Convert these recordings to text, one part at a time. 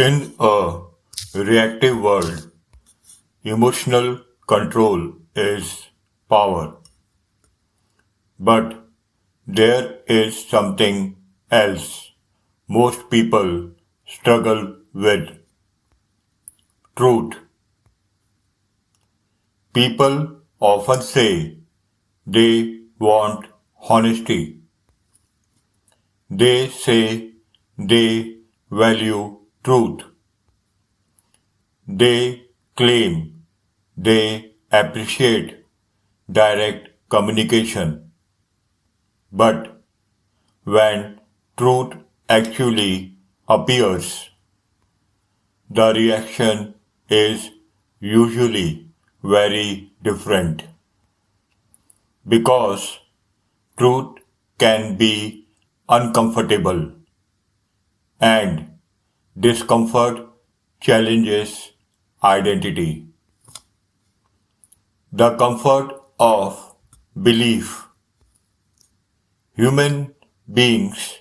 In a reactive world, emotional control is power. But there is something else most people struggle with: truth. People often say they want honesty. They say they value truth. They claim they appreciate direct communication. But when truth actually appears, the reaction is usually very different because truth can be uncomfortable and discomfort challenges identity. The comfort of belief. Human beings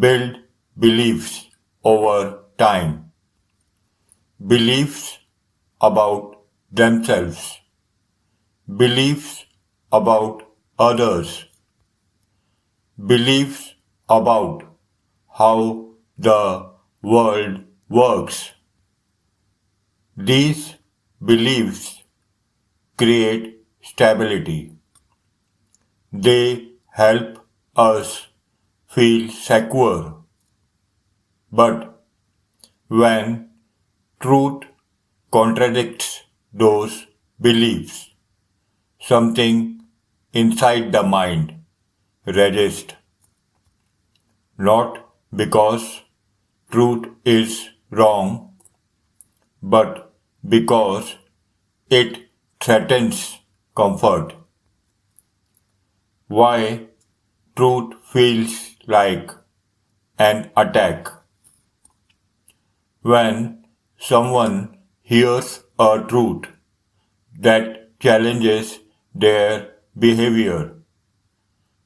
build beliefs over time. Beliefs about themselves, beliefs about others, beliefs about how the world works. These beliefs create stability. They help us feel secure. But when truth contradicts those beliefs, something inside the mind resists, not because truth is wrong, but because it threatens comfort. Why truth feels like an attack? When someone hears a truth that challenges their behavior,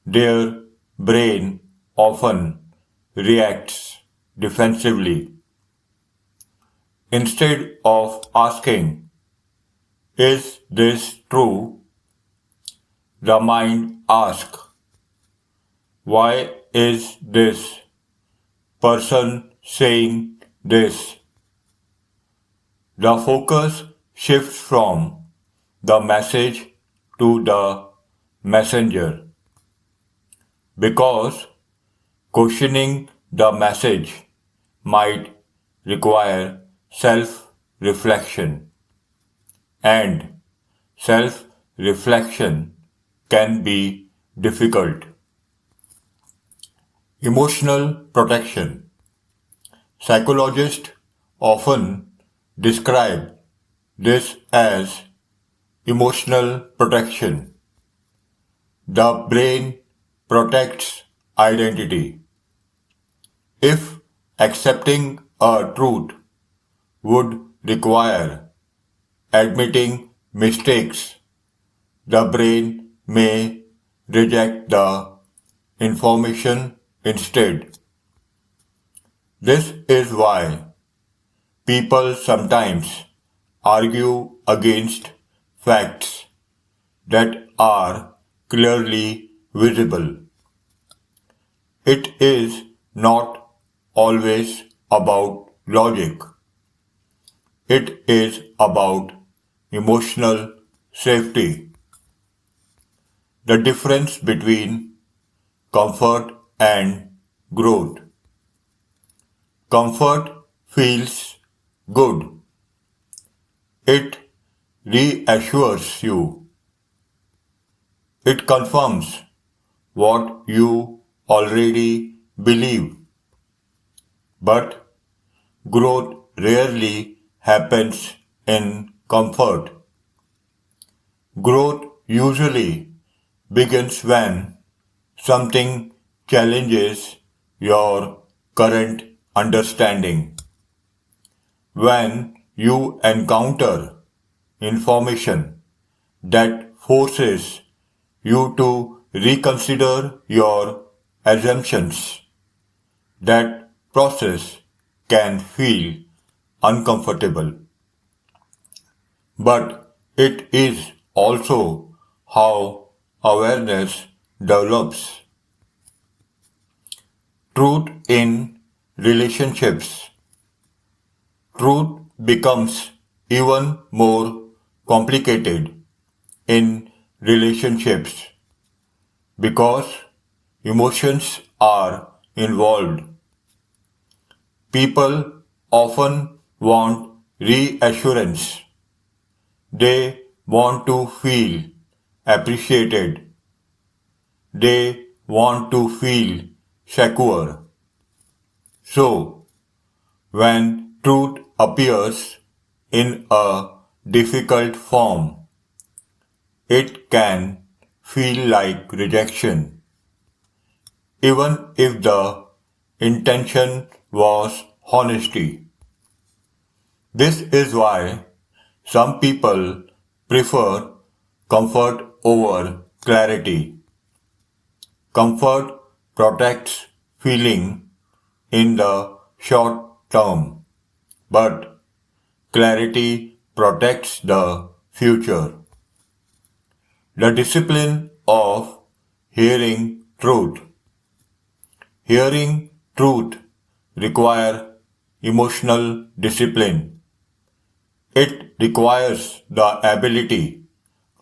their brain often reacts defensively. Instead of asking, "Is this true?" the mind asks, "Why is this person saying this?" The focus shifts from the message to the messenger because questioning the message might require self-reflection, and self-reflection can be difficult. Emotional protection. Psychologists often describe this as emotional protection. The brain protects identity. If accepting a truth would require admitting mistakes, the brain may reject the information instead. This is why people sometimes argue against facts that are clearly visible. It is not always about logic. It is about emotional safety. The difference between comfort and growth. Comfort feels good. It reassures you. It confirms what you already believe. But growth rarely happens in comfort. Growth usually begins when something challenges your current understanding. When you encounter information that forces you to reconsider your assumptions, that process can feel uncomfortable, but it is also how awareness develops. Truth in relationships. Truth becomes even more complicated in relationships because emotions are involved. People often want reassurance. They want to feel appreciated. They want to feel secure. So, when truth appears in a difficult form, it can feel like rejection, even if the intention was honesty. This is why some people prefer comfort over clarity. Comfort protects feeling in the short term, but clarity protects the future. The discipline of hearing truth. Hearing truth requires emotional discipline. It requires the ability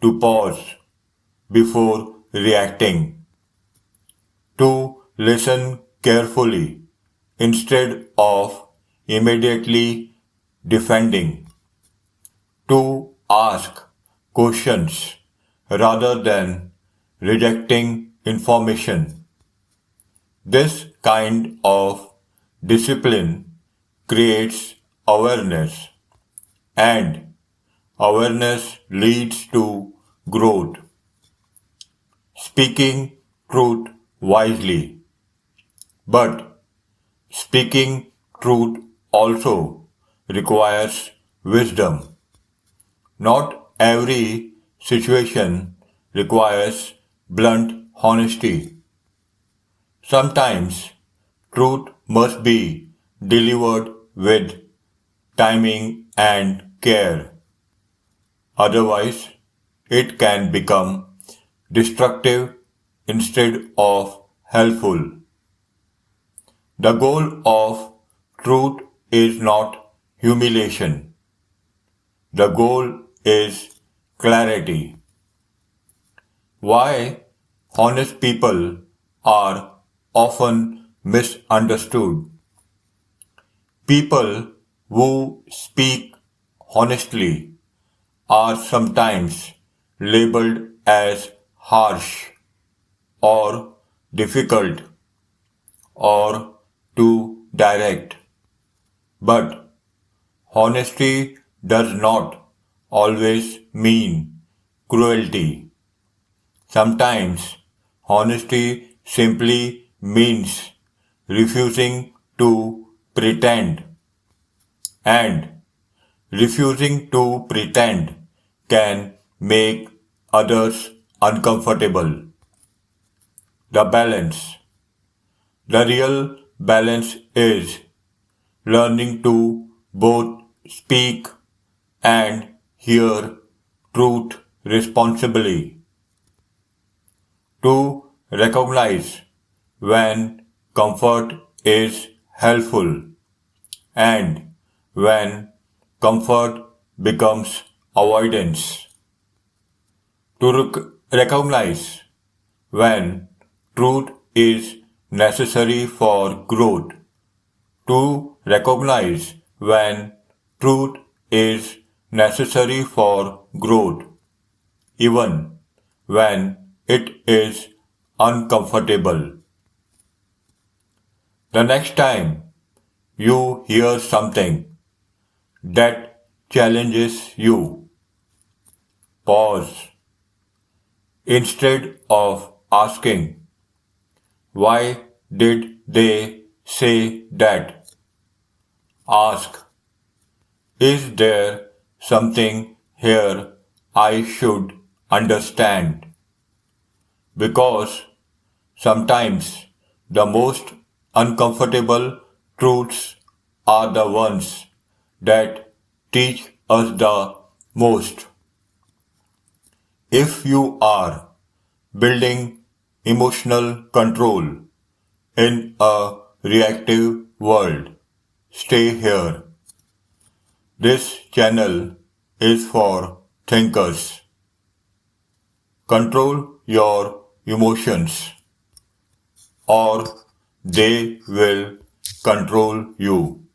to pause before reacting, to listen carefully instead of immediately defending, to ask questions rather than rejecting information. This kind of discipline creates awareness, and awareness leads to growth. Speaking truth wisely. But speaking truth also requires wisdom. Not every situation requires blunt honesty. Sometimes truth must be delivered with timing and care. Otherwise, it can become destructive instead of helpful. The goal of truth is not humiliation. The goal is clarity. Why honest people are often misunderstood. People who speak honestly are sometimes labeled as harsh or difficult or too direct. But honesty does not always mean cruelty. Sometimes honesty simply means refusing to pretend, and refusing to pretend can make others uncomfortable. The balance. The real balance is learning to both speak and hear truth responsibly, to recognize when comfort is helpful and when comfort becomes avoidance, to recognize when truth is necessary for growth, to recognize when truth is necessary for growth, even when it is uncomfortable. The next time you hear something that challenges you, pause. Instead of asking, why did they say that? Ask, is there something here I should understand? Because sometimes the most uncomfortable truths are the ones that teach us the most. If you are building emotional control in a reactive world, stay here. This channel is for thinkers. Control your emotions or they will control you.